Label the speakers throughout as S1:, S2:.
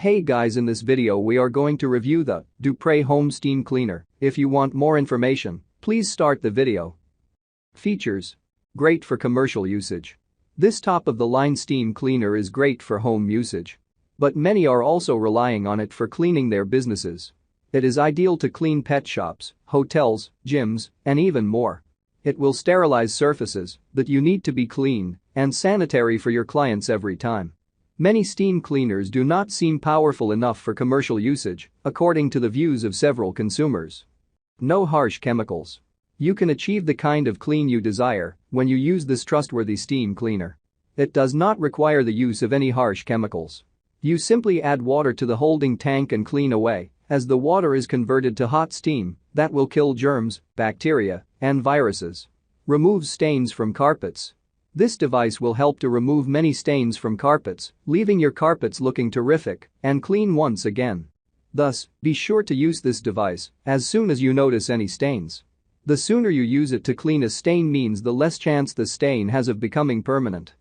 S1: Hey guys, in this video we are going to review the Dupray Home Steam Cleaner. If you want more information, please start the video. Features. Great for commercial usage. This top-of-the-line steam cleaner is great for home usage. But many are also relying on it for cleaning their businesses. It is ideal to clean pet shops, hotels, gyms, and even more. It will sterilize surfaces that you need to be clean and sanitary for your clients every time. Many steam cleaners do not seem powerful enough for commercial usage, according to the views of several consumers. No harsh chemicals. You can achieve the kind of clean you desire when you use this trustworthy steam cleaner. It does not require the use of any harsh chemicals. You simply add water to the holding tank and clean away, as the water is converted to hot steam that will kill germs, bacteria, and viruses. Removes stains from carpets. This device will help to remove many stains from carpets, leaving your carpets looking terrific and clean once again. Thus, be sure to use this device as soon as you notice any stains. The sooner you use it to clean a stain means the less chance the stain has of becoming permanent.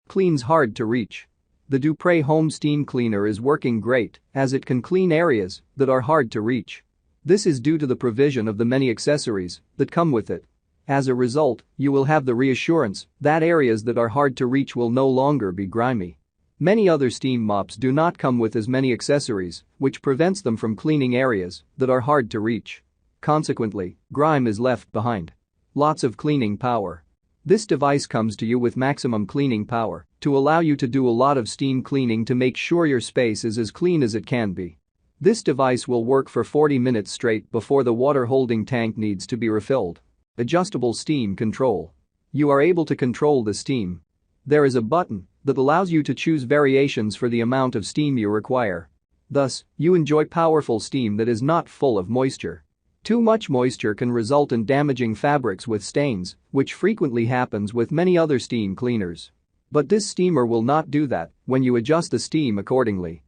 S1: Cleans hard to reach. The Dupray Home Steam Cleaner is working great as it can clean areas that are hard to reach. This is due to the provision of the many accessories that come with it. As a result, you will have the reassurance that areas that are hard to reach will no longer be grimy. Many other steam mops do not come with as many accessories, which prevents them from cleaning areas that are hard to reach. Consequently, grime is left behind. Lots of cleaning power. This device comes to you with maximum cleaning power to allow you to do a lot of steam cleaning to make sure your space is as clean as it can be. This device will work for 40 minutes straight before the water holding tank needs to be refilled. Adjustable steam control. You are able to control the steam. There is a button that allows you to choose variations for the amount of steam you require. Thus, you enjoy powerful steam that is not full of moisture. Too much moisture can result in damaging fabrics with stains, which frequently happens with many other steam cleaners. But this steamer will not do that when you adjust the steam accordingly.